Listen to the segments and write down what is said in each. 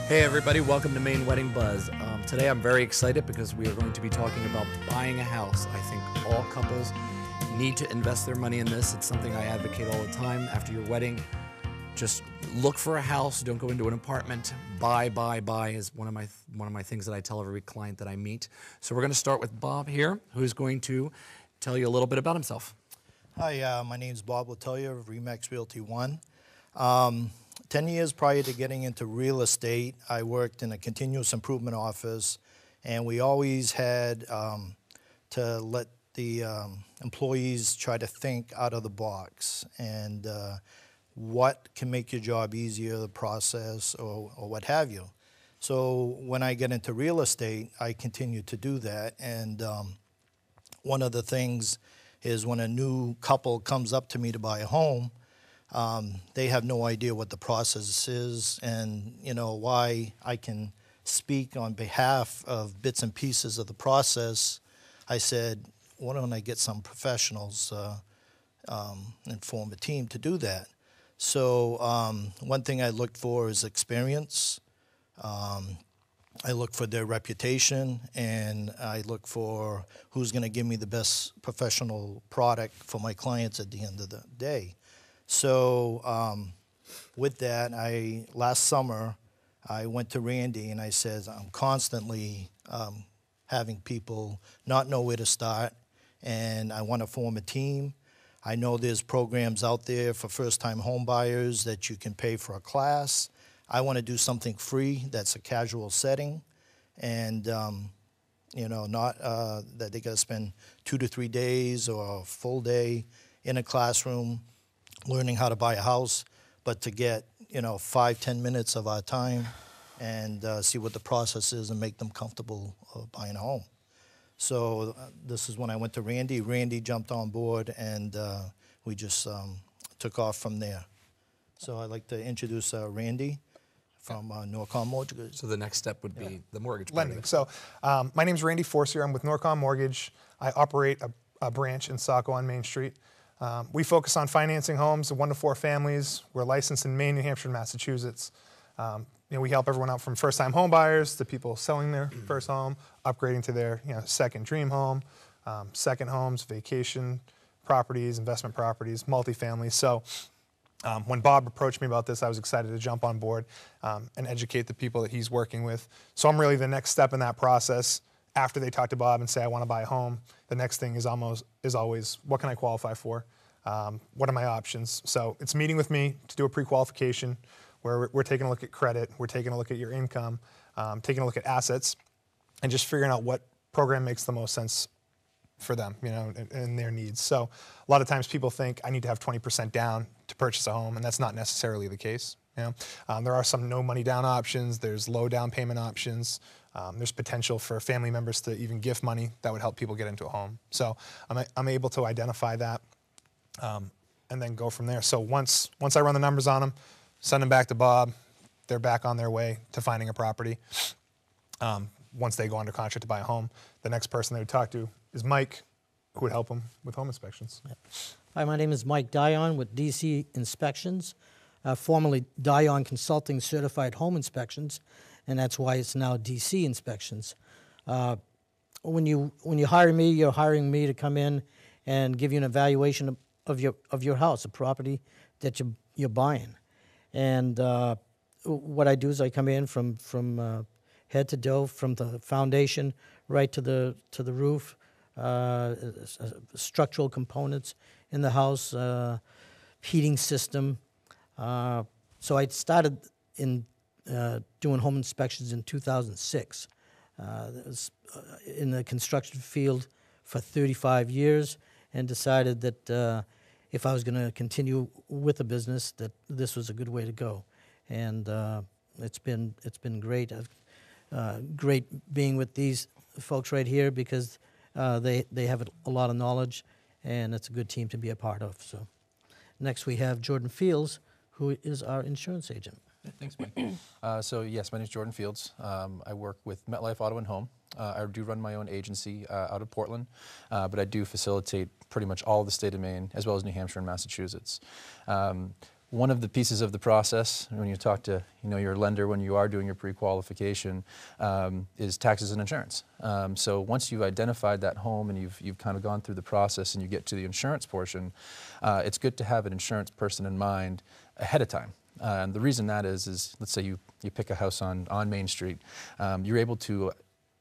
Hey everybody, welcome to Maine Wedding Buzz. Today I'm very excited because we are going to be talking about buying a house. I think all couples need to invest their money in this. It's something I advocate all the time. After your wedding, just look for a house. Don't go into an apartment. Buy is one of my things that I tell every client that I meet. So we're going to start with Bob here, who's going to tell you a little bit about himself. Hi, my name is Bob Letellier of Remay Realty 1. 10 years prior to getting into real estate, I worked in a continuous improvement office, and we always had to let the employees try to think out of the box and what can make your job easier, the process, or what have you. So when I get into real estate, I continue to do that, and one of the things is when a new couple comes up to me to buy a home, they have no idea what the process is, and why I can speak on behalf of bits and pieces of the process. I said, why don't I get some professionals and form a team to do that? So one thing I look for is experience. I look for their reputation, and I look for who's going to give me the best professional product for my clients at the end of the day. So with that, last summer, I went to Randy and I said, I'm constantly having people not know where to start, and I want to form a team. I know there's programs out there for first-time home buyers that you can pay for a class. I want to do something free that's a casual setting, and not that they got to spend 2 to 3 days or a full day in a classroom learning how to buy a house, but to get 5-10 minutes of our time and see what the process is and make them comfortable buying a home. So this is when I went to Randy. Randy jumped on board, and we just took off from there. So I'd like to introduce Randy from Norcom Mortgage. So the next step would be the mortgage lending. So my name's Randy Forcier. I'm with Norcom Mortgage. I operate a branch in Saco on Main Street. We focus on financing homes, 1 to 4 families. We're licensed in Maine, New Hampshire, and Massachusetts. We help everyone out from first-time home buyers to people selling their first home, upgrading to their second dream home, second homes, vacation properties, investment properties, multifamily. So when Bob approached me about this, I was excited to jump on board and educate the people that he's working with. So I'm really the next step in that process. After they talk to Bob and say, I want to buy a home, the next thing is always, what can I qualify for? What are my options? So it's meeting with me to do a pre-qualification where we're taking a look at credit, we're taking a look at your income, taking a look at assets, and just figuring out what program makes the most sense for them, and their needs. So a lot of times people think I need to have 20% down to purchase a home, and that's not necessarily the case. There are some no money down options, there's low down payment options, there's potential for family members to even gift money that would help people get into a home. So I'm able to identify that and then go from there. So once I run the numbers on them, send them back to Bob, they're back on their way to finding a property. Once they go under contract to buy a home, the next person they would talk to is Mike, who would help them with home inspections. Hi, my name is Mike Dion with DC Inspections, formerly Dion Consulting Certified Home Inspections, and that's why it's now DC Inspections. When you hire me, you're hiring me to come in and give you an evaluation of your house, a property that you're buying. And what I do is I come in from head to toe, from the foundation right to the roof, structural components in the house, heating system. So I started in doing home inspections in 2006. I was in the construction field for 35 years and decided that if I was going to continue with the business, that this was a good way to go. And it's been great. Great being with these folks right here because they have a lot of knowledge, and it's a good team to be a part of. So next we have Jordan Fields, who is our insurance agent. Thanks, Mike. So yes, my name is Jordan Fields. I work with Metlife Auto and Home. I do run my own agency out of Portland, but I do facilitate pretty much all of the state of Maine, as well as New Hampshire and Massachusetts. one of the pieces of the process when you talk to your lender when you are doing your pre-qualification is taxes and insurance. So once you've identified that home and you've kind of gone through the process and you get to the insurance portion, it's good to have an insurance person in mind ahead of time. And the reason that is let's say you pick a house on Main Street, you're able to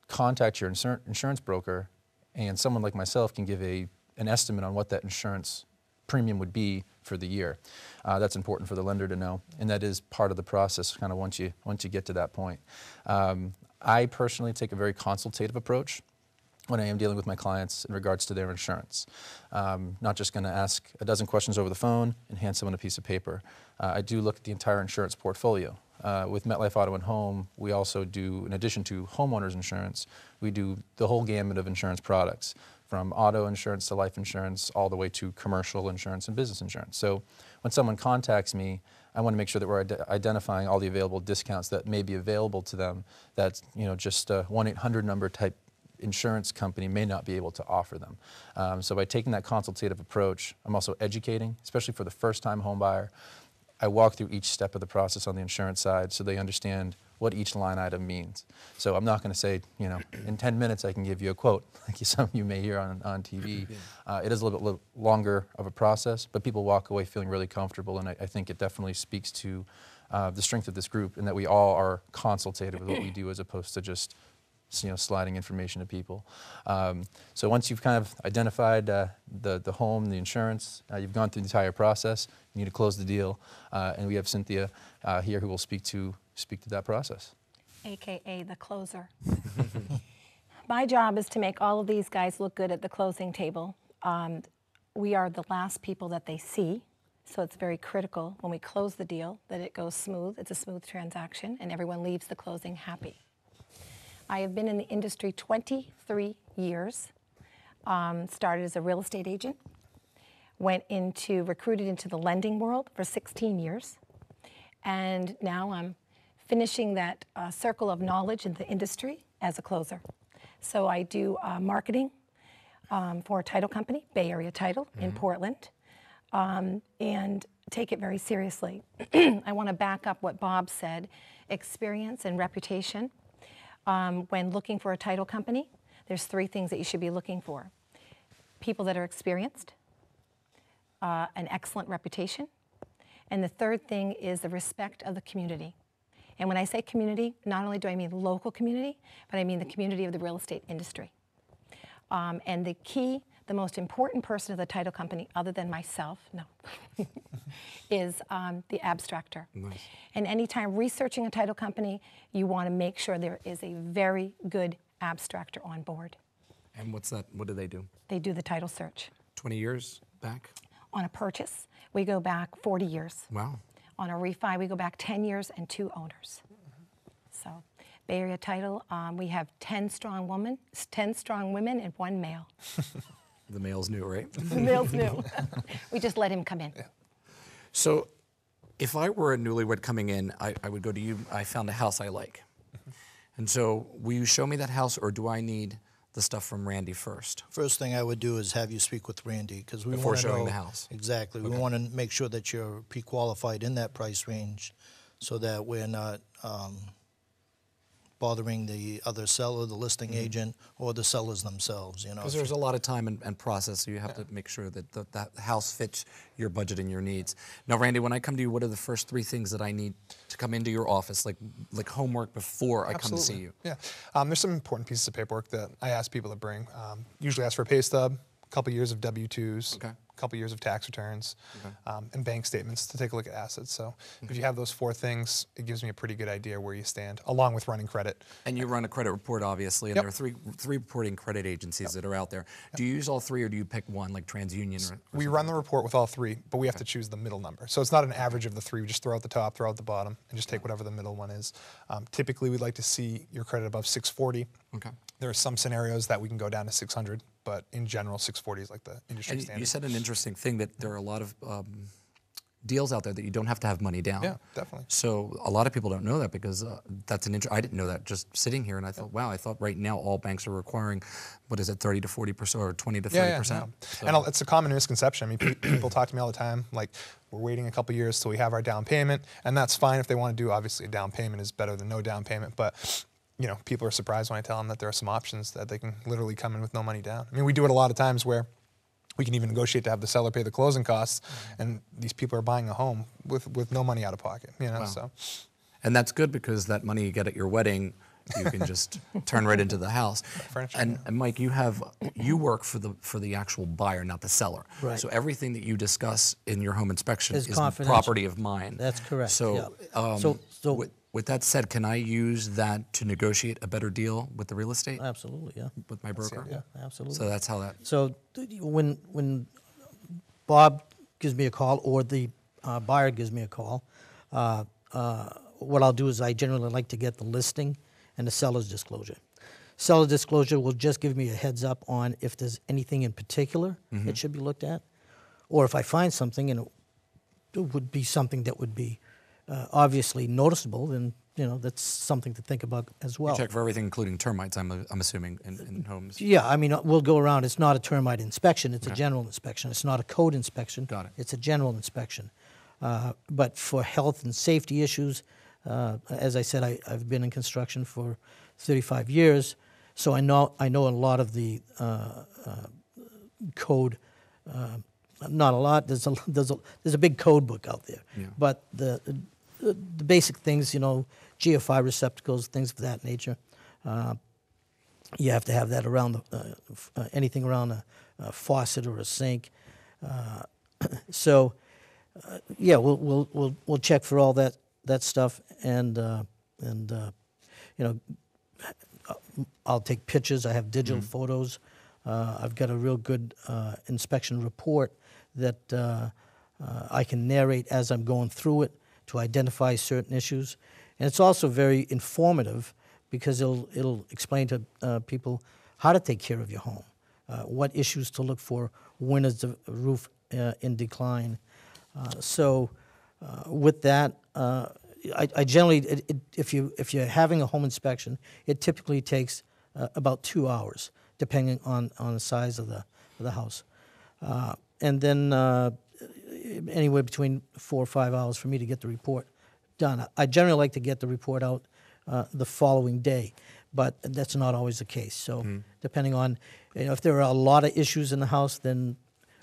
contact your insurance broker, and someone like myself can give an estimate on what that insurance premium would be for the year. That's important for the lender to know, and that is part of the process kind of once you get to that point. I personally take a very consultative approach when I am dealing with my clients in regards to their insurance. Not just going to ask a dozen questions over the phone and hand someone a piece of paper. I do look at the entire insurance portfolio. With Metlife Auto and Home, we also do, in addition to homeowners insurance, we do the whole gamut of insurance products, from auto insurance to life insurance, all the way to commercial insurance and business insurance. So when someone contacts me, I want to make sure that we're identifying all the available discounts that may be available to them that just a 1-800 number type insurance company may not be able to offer them. So by taking that consultative approach, I'm also educating, especially for the first-time home buyer. I walk through each step of the process on the insurance side so they understand what each line item means. So I'm not going to say, in 10 minutes I can give you a quote, like some of you may hear on TV. It is a little bit longer of a process, but people walk away feeling really comfortable, and I think it definitely speaks to the strength of this group and that we all are consultative with what we do as opposed to just sliding information to people. So once you've kind of identified the home, the insurance, you've gone through the entire process, you need to close the deal, and we have Cynthia here who will speak to that process. AKA the closer. My job is to make all of these guys look good at the closing table. We are the last people that they see, so it's very critical when we close the deal that it goes smooth. It's a smooth transaction, and everyone leaves the closing happy. I have been in the industry 23 years, started as a real estate agent, recruited into the lending world for 16 years, and now I'm finishing that circle of knowledge in the industry as a closer. So I do marketing for a title company, Bay Area Title in Portland, and take it very seriously. I want to back up what Bob said, experience and reputation. When looking for a title company, there's 3 things that you should be looking for. People that are experienced, an excellent reputation, and the 3rd thing is the respect of the community. And when I say community, not only do I mean local community, but I mean the community of the real estate industry. And the most important person of the title company, other than myself, is the abstractor. Nice. And anytime researching a title company, you want to make sure there is a very good abstractor on board. And what's that? What do they do? They do the title search. 20 years back? On a purchase, we go back 40 years. Wow. On a refi, we go back 10 years and 2 owners. So, Bay Area Title, we have 10 strong women and 1 male. The male's new, right? The male's new. We just let him come in. Yeah. So if I were a newlywed coming in, I would go to you, I found a house I like. And so will you show me that house, or do I need the stuff from Randy first? First thing I would do is have you speak with Randy, because we before want to showing know the house. Exactly. Okay. We want to make sure that you're pre-qualified in that price range, so that we're not bothering the other seller, the listing agent, or the sellers themselves. Because there's a lot of time and process, so you have to make sure that that house fits your budget and your needs. Now, Randy, when I come to you, what are the first 3 things that I need to come into your office, like homework before I come to see you? Yeah, there's some important pieces of paperwork that I ask people to bring. Usually ask for a pay stub, a couple years of W-2s, okay, a couple years of tax returns, okay, and bank statements to take a look at assets. So if you have those 4 things, it gives me a pretty good idea where you stand, along with running credit. And you run a credit report, obviously, and there are three reporting credit agencies that are out there. Do you use all 3, or do you pick one, like TransUnion? We run the report with all 3, but we have to choose the middle number. So it's not an average of the 3. We just throw out the top, throw out the bottom, and just take whatever the middle one is. Typically, we'd like to see your credit above 640. Okay. There are some scenarios that we can go down to 600, but in general, 640 is like the industry standard. You said an interesting thing, that there are a lot of deals out there that you don't have to have money down. Yeah, definitely. So a lot of people don't know that, because that's I didn't know that just sitting here, and I thought, wow, I thought right now all banks are requiring, what is it, 30 to 40% or 20 to 30%? Yeah. So. And it's a common misconception. I mean, people talk to me all the time, like, we're waiting a couple years till we have our down payment, and that's fine if they want to do. Obviously, a down payment is better than no down payment, but you know, people are surprised when I tell them that there are some options that they can literally come in with no money down. I mean, we do it a lot of times where we can even negotiate to have the seller pay the closing costs, and these people are buying a home with no money out of pocket, you know. Wow. So, And that's good because that money you get at your wedding, you can just turn right into the house. Furniture, And Mike, you work for the actual buyer, not the seller. Right. So everything that you discuss in your home inspection Is is confidential. property of mine. That's correct, So, yeah. So- with that said, can I use that to negotiate a better deal with the real estate, Absolutely, yeah. with my broker? yeah. Absolutely. So that's how that. So when Bob gives me a call or the buyer gives me a call, what I'll do is I generally like to get the listing and the seller's disclosure. Seller disclosure will just give me a heads up on if there's anything in particular that should be looked at, or if I find something and it would be something that would be obviously noticeable, then you know that's something to think about as well. Check for everything, including termites. I'm assuming in homes. Yeah, I mean, we'll go around. It's not a termite inspection. It's a general inspection. It's not a code inspection. Got it. It's a general inspection. But for health and safety issues, as I said, I've been in construction for 35 years, so I know a lot of the code. Not a lot. There's a big code book out there. Yeah. But the basic things, you know, GFI receptacles, things of that nature. You have to have that around anything around a faucet or a sink. So, yeah, we'll check for all that stuff, and you know, I'll take pictures. I have digital photos. I've got a real good inspection report that I can narrate as I'm going through it to identify certain issues, and it's also very informative because it'll explain to people how to take care of your home, what issues to look for, when is the roof in decline. So with that, I generally, if you're having a home inspection, it typically takes about 2 hours, depending on the size of the house, and then anywhere between 4 or 5 hours for me to get the report done. I generally like to get the report out the following day, but that's not always the case. So depending on, you know, if there are a lot of issues in the house, then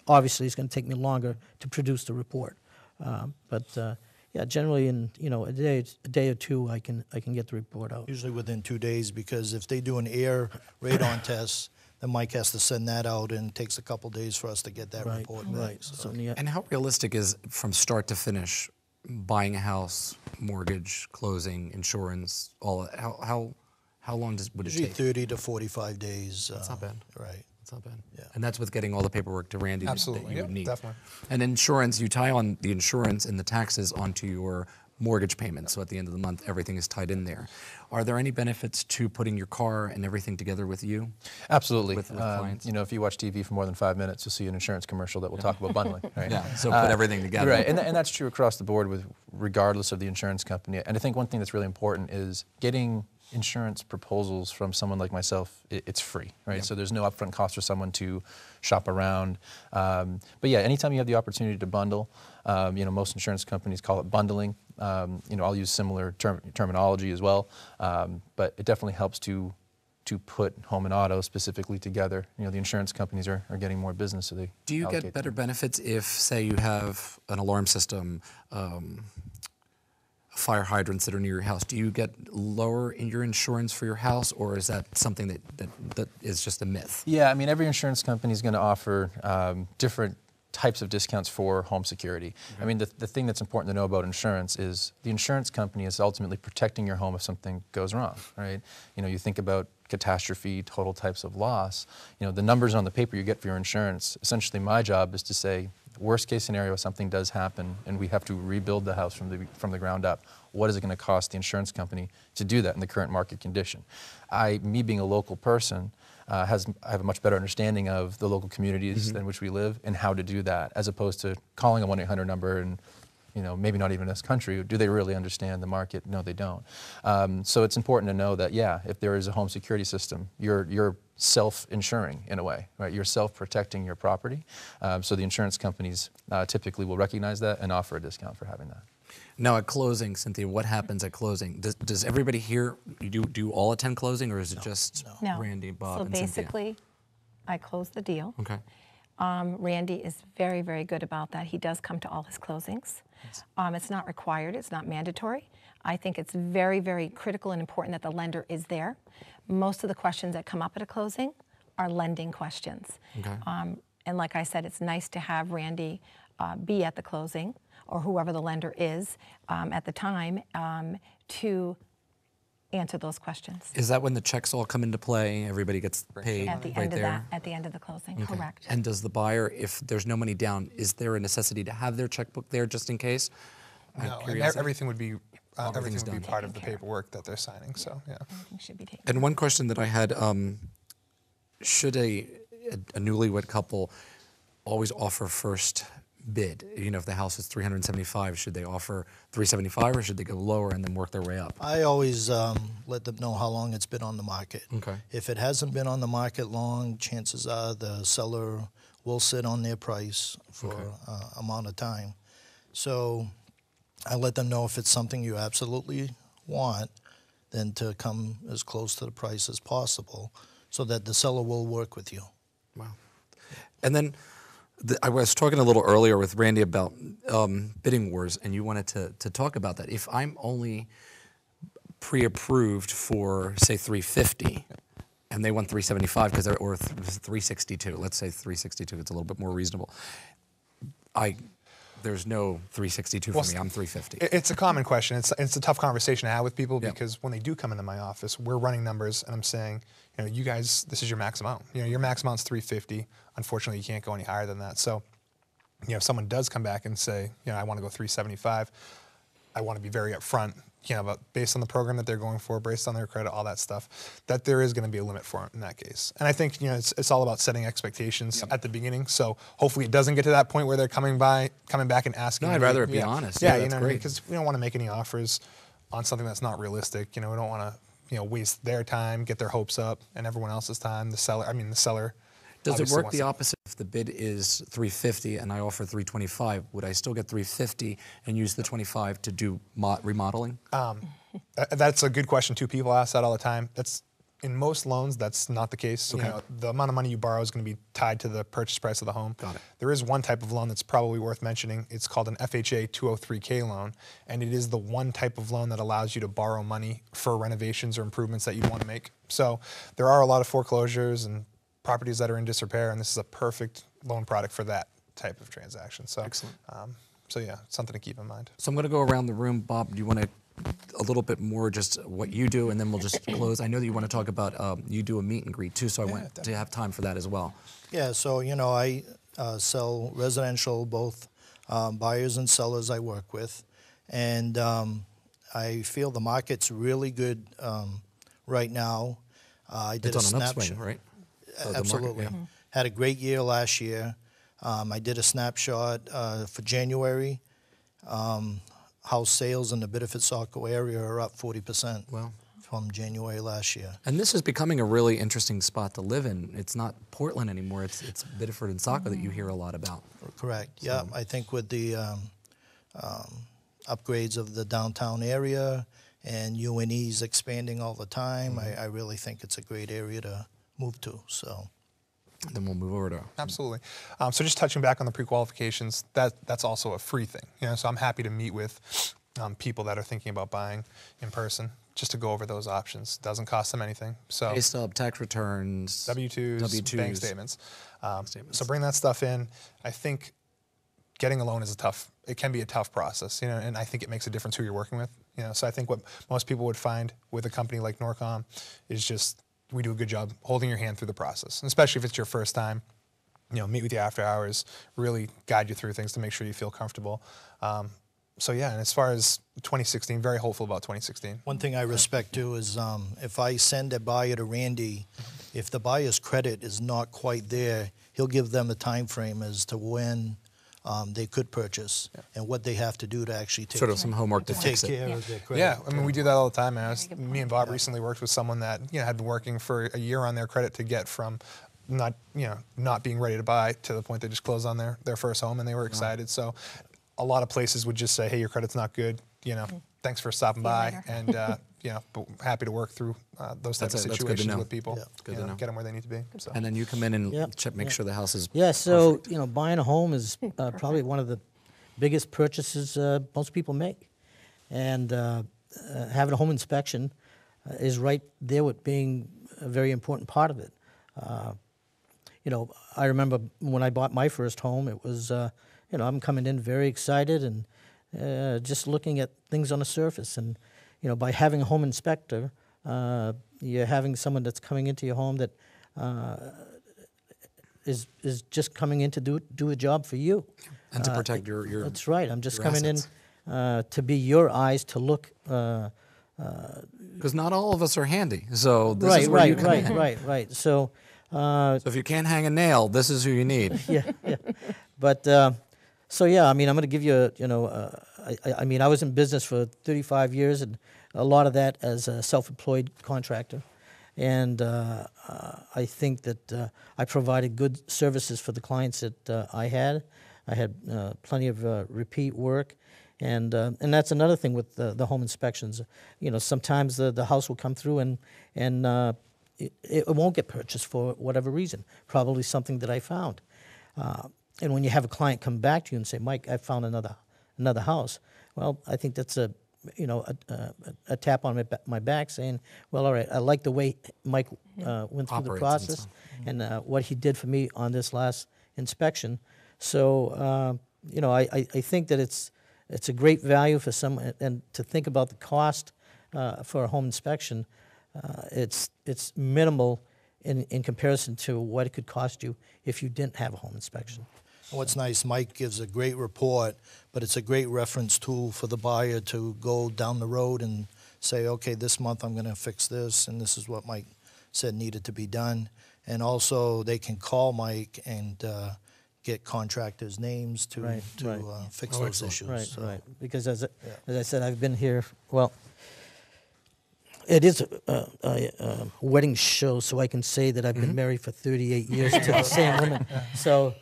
obviously it's going to take me longer to produce the report. But yeah, generally in a day or two, I can get the report out. Usually within 2 days, because if they do an air radon test, then Mike has to send that out, and it takes a couple days for us to get that report back. Right. So. So, yeah. And how realistic is, from start to finish, buying a house, mortgage, closing, insurance, all that? How long would it Usually take? 30 to 45 days. That's not bad. Right. That's not bad. Yeah. And that's with getting all the paperwork to Randy that Absolutely, you yeah, would need. definitely. And insurance, you tie on the insurance and the taxes onto your mortgage payment. So at the end of the month, everything is tied in there. Are there any benefits to putting your car and everything together with you? Absolutely. With clients? You know, if you watch TV for more than 5 minutes, you'll see an insurance commercial that will talk about bundling, right? Yeah, so put everything together. Right, and that's true across the board with regardless of the insurance company. And I think one thing that's really important is getting insurance proposals from someone like myself. It's free, right? Yeah. So there's no upfront cost for someone to shop around. But yeah, anytime you have the opportunity to bundle, you know, most insurance companies call it bundling. You know, I'll use similar terminology as well, but it definitely helps to put home and auto specifically together. You know, the insurance companies are getting more business, so they Do you allocate get better them. benefits if, say, you have an alarm system, fire hydrants that are near your house? Do you get lower in your insurance for your house, or is that something that is just a myth? Yeah, I mean, every insurance company is going to offer different types of discounts for home security. I mean, the thing that's important to know about insurance is the insurance company is ultimately protecting your home if something goes wrong, right? You know, you think about catastrophe, total types of loss. You know, the numbers on the paper you get for your insurance, essentially my job is to say, worst case scenario, something does happen and we have to rebuild the house from the ground up. What is it going to cost the insurance company to do that in the current market condition? Me being a local person, I have a much better understanding of the local communities in which we live and how to do that, as opposed to calling a 1-800 number and you know, maybe not even this country. Do they really understand the market? No, they don't. So it's important to know that, yeah, if there is a home security system, you're self-insuring in a way, right? You're self-protecting your property. So the insurance companies typically will recognize that and offer a discount for having that. Now at closing, Cynthia, what happens at closing? Does everybody here, do you all attend closing, or is it just No. Randy, Bob, so and Cynthia? basically, I close the deal. Okay. Randy is very, very good about that. He does come to all his closings. It's not required, it's not mandatory. I think it's very, very critical and important that the lender is there. Most of the questions that come up at a closing are lending questions. Okay. And like I said, it's nice to have Randy be at the closing, or whoever the lender is at the time, to answer those questions. Is that when the checks all come into play? Everybody gets paid At the right end of there? that, at the end of the closing, Okay. correct. And does the buyer, if there's no money down, is there a necessity to have their checkbook there just in case? No, and Curiosity? everything would be Everything's done. part of the Taken care of. paperwork that they're signing. So yeah. Everything should be taken. And one question that I had, should a newlywed couple always offer first bid? You know, if the house is 375, should they offer 375, or should they go lower and then work their way up? I always let them know how long it's been on the market. Okay. If it hasn't been on the market long, chances are the seller will sit on their price for amount of time. So I let them know if it's something you absolutely want, then to come as close to the price as possible so that the seller will work with you. Wow. And then I was talking a little earlier with Randy about bidding wars, and you wanted to talk about that. If I'm only pre-approved for, say, 350, and they want 375 because or 362, let's say 362, it's a little bit more reasonable. There's no 362 for me. I'm 350. It's a common question. It's a tough conversation to have with people Yeah. because when they do come into my office, we're running numbers, and I'm saying, you know, you guys, this is your max amount. You know, your max amount's 350. Unfortunately, you can't go any higher than that. So, you know, if someone does come back and say, you know, I want to go 375, I want to be very upfront, you know, about based on the program that they're going for, based on their credit, all that stuff, that there is going to be a limit for it in that case. And I think, you know, it's all about setting expectations at the beginning. So hopefully it doesn't get to that point where they're coming back and asking. No, I'd me, rather it be yeah. honest. Yeah, Yeah, you that's know, great. because we don't want to make any offers on something that's not realistic. You know, we don't want to, you know, waste their time, get their hopes up, and everyone else's time. The seller. Does it obviously work wants the to- opposite? If the bid is 350 and I offer 325, would I still get 350 and use the 25 to do remodeling? That's a good question too. People ask that all the time. That's in most loans, that's not the case. Okay. You know, the amount of money you borrow is going to be tied to the purchase price of the home. Got it. There is one type of loan that's probably worth mentioning. It's called an FHA 203K loan, and it is the one type of loan that allows you to borrow money for renovations or improvements that you want to make. So there are a lot of foreclosures and properties that are in disrepair, and this is a perfect loan product for that type of transaction. So, Excellent. So yeah, something to keep in mind. So I'm going to go around the room. Bob, do you want to a little bit more just what you do, and then we'll just close? I know that you want to talk about, you do a meet and greet too, so I want to have time for that as well. Yeah, so, you know, I sell residential, both buyers and sellers I work with. And I feel the market's really good right now. I did It's a on an snapshot. upswing, right? The market, Absolutely. yeah. Had a great year last year. I did a snapshot for January. House sales in the Biddeford-Saco area are up 40% Wow. from January last year. And this is becoming a really interesting spot to live in. It's not Portland anymore. It's Biddeford and Saco that you hear a lot about. Correct. Yeah, I think with the upgrades of the downtown area and UNE's expanding all the time, I really think it's a great area to move to. So. Then we'll move over to. Absolutely. So just touching back on the pre-qualifications, that's also a free thing. You know, so I'm happy to meet with people that are thinking about buying in person just to go over those options. Doesn't cost them anything. So Pay stub, tax returns, W-2s, bank statements. statements. So bring that stuff in. I think getting a loan is it can be a tough process, you know, and I think it makes a difference who you're working with. You know, so I think what most people would find with a company like Norcom is just we do a good job holding your hand through the process, and especially if it's your first time. You know, meet with you after hours, really guide you through things to make sure you feel comfortable. So yeah, and as far as 2016, very hopeful about 2016. One thing I respect too is if I send a buyer to Randy, if the buyer's credit is not quite there, he'll give them a time frame as to when they could purchase and what they have to do to actually take, Sort of some homework to take fix it. care of their credit. Yeah, I mean, we do that all the time. Man. good Me and Bob recently worked with someone that had been working for a year on their credit to get from not being ready to buy to the point they just closed on their first home, and they were excited. So a lot of places would just say, hey, your credit's not good. Thanks for stopping by, later. and but happy to work through those types of That's good to situations know. with people. Yeah. Good to know. Get them where they need to be. So. And then you come in and Yep, make sure the house is Yeah, so perfect. buying a home is probably one of the biggest purchases most people make, and having a home inspection is right there with being a very important part of it. I remember when I bought my first home, it was I'm coming in very excited and just looking at things on the surface, and by having a home inspector, you're having someone that's coming into your home that is just coming in to do a job for you. And to protect your That's right. I'm just your coming assets. in to be your eyes to look. Because not all of us are handy. So this is where you come in. Right. So So if you can't hang a nail, this is who you need. yeah. But so yeah, I mean, I'm going to give you I mean, I was in business for 35 years, and a lot of that as a self-employed contractor. And I think that I provided good services for the clients that I had. I had plenty of repeat work, and that's another thing with the home inspections. Sometimes the house will come through and it won't get purchased for whatever reason. Probably something that I found. And when you have a client come back to you and say, "Mike, I found another house," well, I think that's a tap on my back saying, well, all right, I like the way Mike went through the Operates process and what he did for me on this last inspection. So, I think that it's a great value for someone, and to think about the cost for a home inspection, it's minimal in comparison to what it could cost you if you didn't have a home inspection. What's nice, Mike gives a great report, but it's a great reference tool for the buyer to go down the road and say, okay, this month I'm going to fix this, and this is what Mike said needed to be done. And also they can call Mike and get contractors' names to fix those issues. Right, So, right. Because as I said, I've been here, well, it is a wedding show, so I can say that I've been married for 38 years to the same woman. So,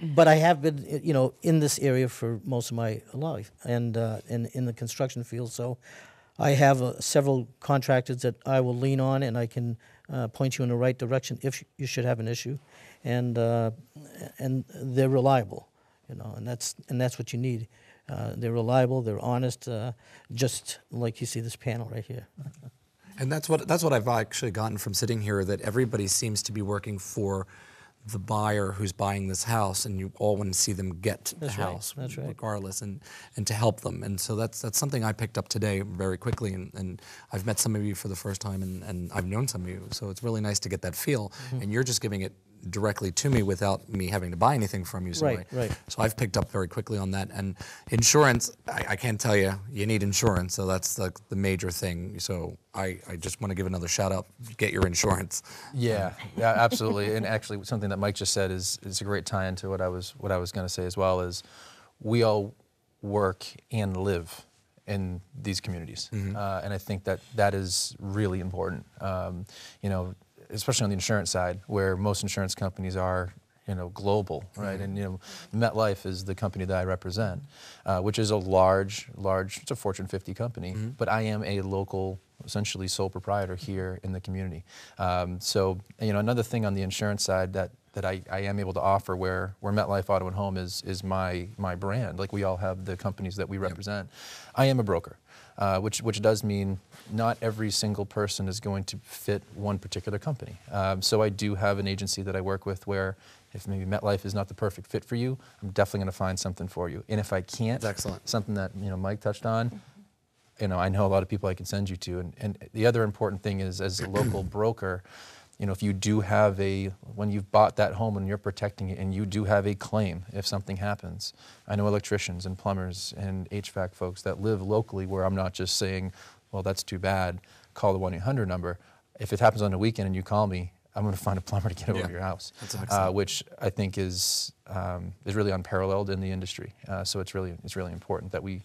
but I have been, in this area for most of my life, and in the construction field. So, I have several contractors that I will lean on, and I can point you in the right direction if you should have an issue, and they're reliable, and that's what you need. They're reliable, they're honest, just like you see this panel right here. And that's what I've actually gotten from sitting here, that everybody seems to be working for the buyer who's buying this house, and you all want to see them get the house, That's right. regardless, and to help them. And so that's something I picked up today very quickly, and I've met some of you for the first time, and I've known some of you, so it's really nice to get that feel. And you're just giving it directly to me without me having to buy anything from you. So Right. So I've picked up very quickly on that. And insurance, I can't tell you, you need insurance, so that's like the major thing. So I just want to give another shout out, get your insurance. Yeah, absolutely. And actually, something that Mike just said is a great tie into what I was going to say as well. Is we all work and live in these communities, and I think that is really important. Especially on the insurance side, where most insurance companies are, global, right? And Metlife is the company that I represent, which is a large. It's a Fortune 50 company, but I am a local, essentially sole proprietor here in the community. So another thing on the insurance side that I am able to offer, where Metlife Auto and Home is my brand. Like we all have the companies that we represent. I am a broker. Which does mean not every single person is going to fit one particular company. So I do have an agency that I work with where if maybe Metlife is not the perfect fit for you, I'm definitely going to find something for you. And if I can't, That's excellent. something that Mike touched on, I know a lot of people I can send you to. And the other important thing is, as a local broker, if you do have when you've bought that home and you're protecting it and you do have a claim if something happens, I know electricians and plumbers and HVAC folks that live locally where I'm not just saying, well, that's too bad, call the 1-800 number. If it happens on a weekend and you call me, I'm going to find a plumber to get over to your house. That's excellent. Which I think is really unparalleled in the industry. So it's really important that we,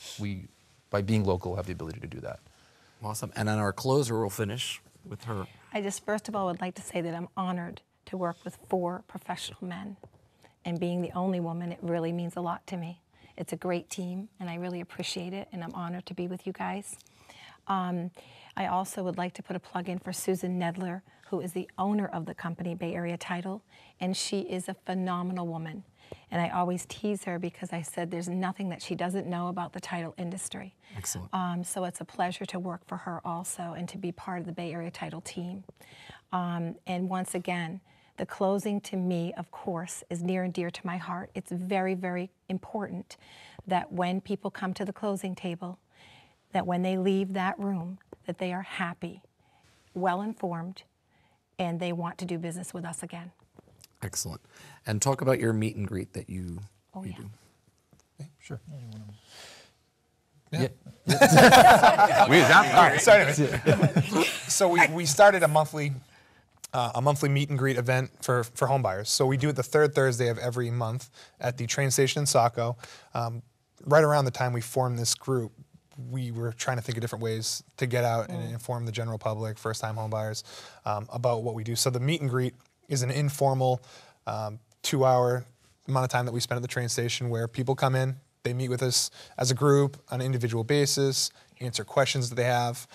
by being local, have the ability to do that. Awesome. And on our closer, we'll finish with her. I just first of all would like to say that I'm honored to work with 4 professional men. And being the only woman, it really means a lot to me. It's a great team, and I really appreciate it, and I'm honored to be with you guys. I also would like to put a plug in for Susan Nedler, who is the owner of the company, Bay Area Title, and she is a phenomenal woman. And I always tease her because I said there's nothing that she doesn't know about the title industry. Excellent. So it's a pleasure to work for her also and to be part of the Bay Area Title team. And once again, the closing to me, of course, is near and dear to my heart. It's very, very important that when people come to the closing table, that when they leave that room, that they are happy, well-informed, and they want to do business with us again. Excellent. And talk about your meet and greet that you, Oh, you yeah. do. Okay, sure. Yeah. All right, so anyway, so we started a monthly meet and greet event for home buyers. So we do it the 3rd Thursday of every month at the train station in Saco. Right around the time we formed this group, we were trying to think of different ways to get out and inform the general public, first-time home buyers, about what we do. So the meet and greet is an informal 2-hour amount of time that we spend at the train station where people come in, they meet with us as a group on an individual basis, answer questions that they have.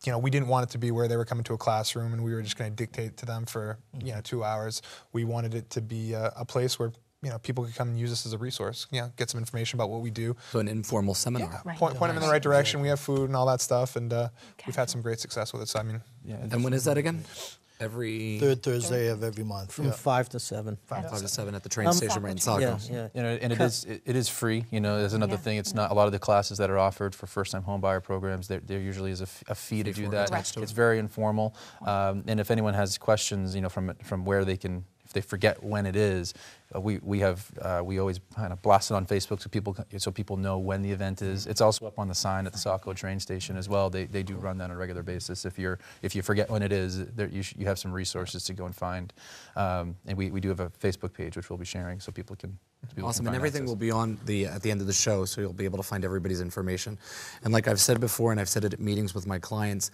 You know, we didn't want it to be where they were coming to a classroom and we were just going to dictate to them for 2 hours. We wanted it to be a place where people could come and use us as a resource. Get some information about what we do. So an informal seminar. Right. Point them in the right direction. We have food and all that stuff, and we've had some great success with it. So I mean, And when is that again? Every 3rd Thursday of every month. From 5 to 7. 5 to 7 at the train station right in Saco. Yeah. And it is free. There's another thing. It's not a lot of the classes that are offered for first-time home buyer programs. There usually is a fee to do that. attached to it. It's very informal. And if anyone has questions, from where they can, if they forget when it is, we always kind of blast it on Facebook so people know when the event is. It's also up on the sign at the Saco train station as well. They do run that on a regular basis. If you forget when it is, you have some resources to go and find. And we do have a Facebook page which we'll be sharing so people can. Awesome, and everything will be on at the end of the show, so you'll be able to find everybody's information. And like I've said before, and I've said it at meetings with my clients,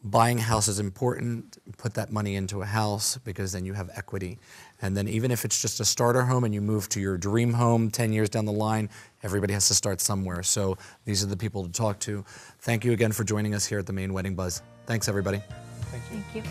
buying a house is important. Put that money into a house because then you have equity. And then even if it's just a starter home and you move to your dream home 10 years down the line, everybody has to start somewhere. So these are the people to talk to. Thank you again for joining us here at the Maine Wedding Buzz. Thank you, everybody. Thank you.